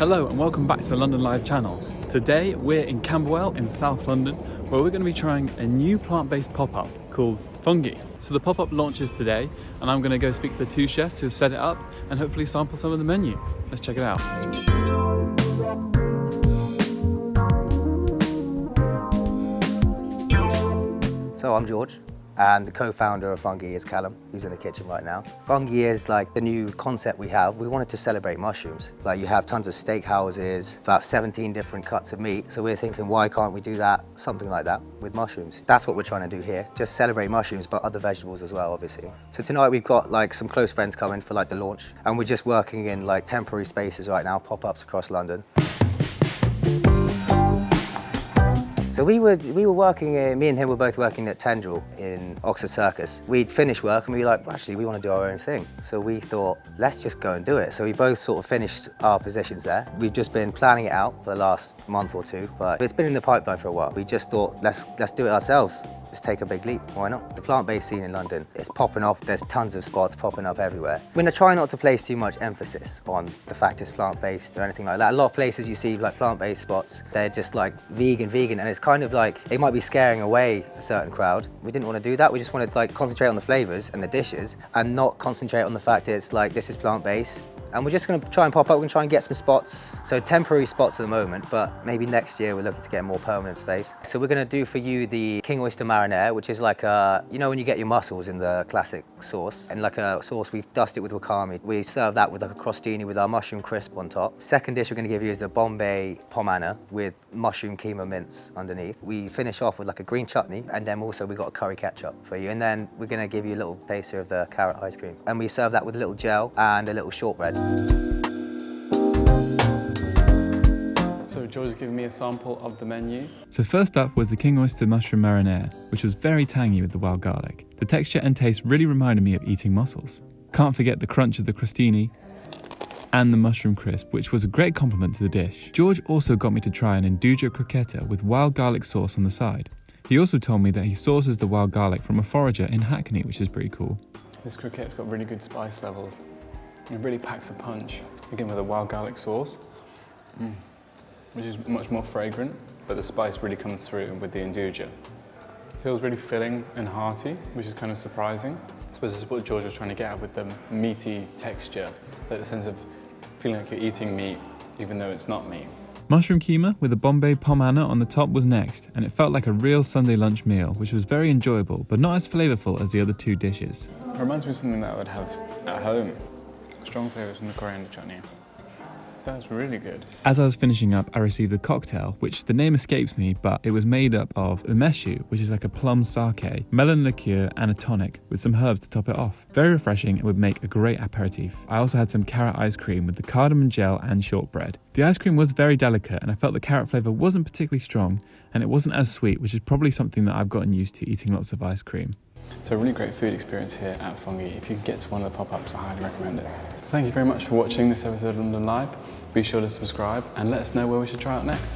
Hello and welcome back to the London Live channel. Today we're in Camberwell in South London where we're going to be trying a new plant-based pop-up called Fungi. So the pop-up launches today and I'm going to go speak to the two chefs who set it up and hopefully sample some of the menu. Let's check it out. So I'm George, and the co-founder of Fungi is Callum, who's in the kitchen right now. Fungi is like the new concept we have. We wanted to celebrate mushrooms. Like you have tons of steak houses, about 17 different cuts of meat. So we're thinking, why can't we do that, something like that with mushrooms? That's what we're trying to do here. Just celebrate mushrooms, but other vegetables as well, obviously. So tonight we've got like some close friends coming for like the launch, and we're just working in like temporary spaces right now, pop-ups across London. So we were working, me and him were both working at Tendril in Oxford Circus. We'd finished work and we were like, actually, we want to do our own thing. So we thought, let's just go and do it. So we both sort of finished our positions there. We've just been planning it out for the last month or two, but it's been in the pipeline for a while. We just thought, let's do it ourselves. Just take a big leap, why not? The plant-based scene in London is popping off. There's tons of spots popping up everywhere. We're gonna try not to place too much emphasis on the fact it's plant-based or anything like that. A lot of places you see like plant-based spots, they're just like vegan, and it's kind of like, it might be scaring away a certain crowd. We didn't want to do that. We just wanted to like concentrate on the flavors and the dishes and not concentrate on the fact it's like, this is plant-based. And we're just going to try and pop up, we're going to try and get some spots. So temporary spots at the moment, but maybe next year we're looking to get a more permanent space. So we're going to do for you the King Oyster Marinara, which is like a, you know when you get your mussels in the classic sauce, and like a sauce, we've dusted it with wakame. We serve that with like a crostini with our mushroom crisp on top. Second dish we're going to give you is the Bombay pomana with mushroom keema mince underneath. We finish off with like a green chutney, and then also we got a curry ketchup for you. And then we're going to give you a little taster of the carrot ice cream. And we serve that with a little gel and a little shortbread. So George has given me a sample of the menu. So first up was the King Oyster Mushroom Marinara, which was very tangy with the wild garlic. The texture and taste really reminded me of eating mussels. Can't forget the crunch of the crostini and the mushroom crisp, which was a great compliment to the dish. George also got me to try an induja croqueta with wild garlic sauce on the side. He also told me that he sources the wild garlic from a forager in Hackney, which is pretty cool. This croquette's got really good spice levels. It really packs a punch, again with a wild garlic sauce, which is much more fragrant, but the spice really comes through with the induja. Feels really filling and hearty, which is kind of surprising. I suppose this is what George was trying to get at with the meaty texture, like the sense of feeling like you're eating meat, even though it's not meat. Mushroom keema with a Bombay pomana on the top was next, and it felt like a real Sunday lunch meal, which was very enjoyable, but not as flavourful as the other two dishes. It reminds me of something that I would have at home. Strong flavours from the coriander chutney. That's really good. As I was finishing up, I received a cocktail, which the name escapes me, but it was made up of umeshu, which is like a plum sake, melon liqueur, and a tonic with some herbs to top it off. Very refreshing and would make a great aperitif. I also had some carrot ice cream with the cardamom gel and shortbread. The ice cream was very delicate, and I felt the carrot flavour wasn't particularly strong, and it wasn't as sweet, which is probably something that I've gotten used to eating lots of ice cream. So a really great food experience here at Fungi. If you can get to one of the pop-ups, I highly recommend it. So thank you very much for watching this episode of London Live. Be sure to subscribe and let us know where we should try out next.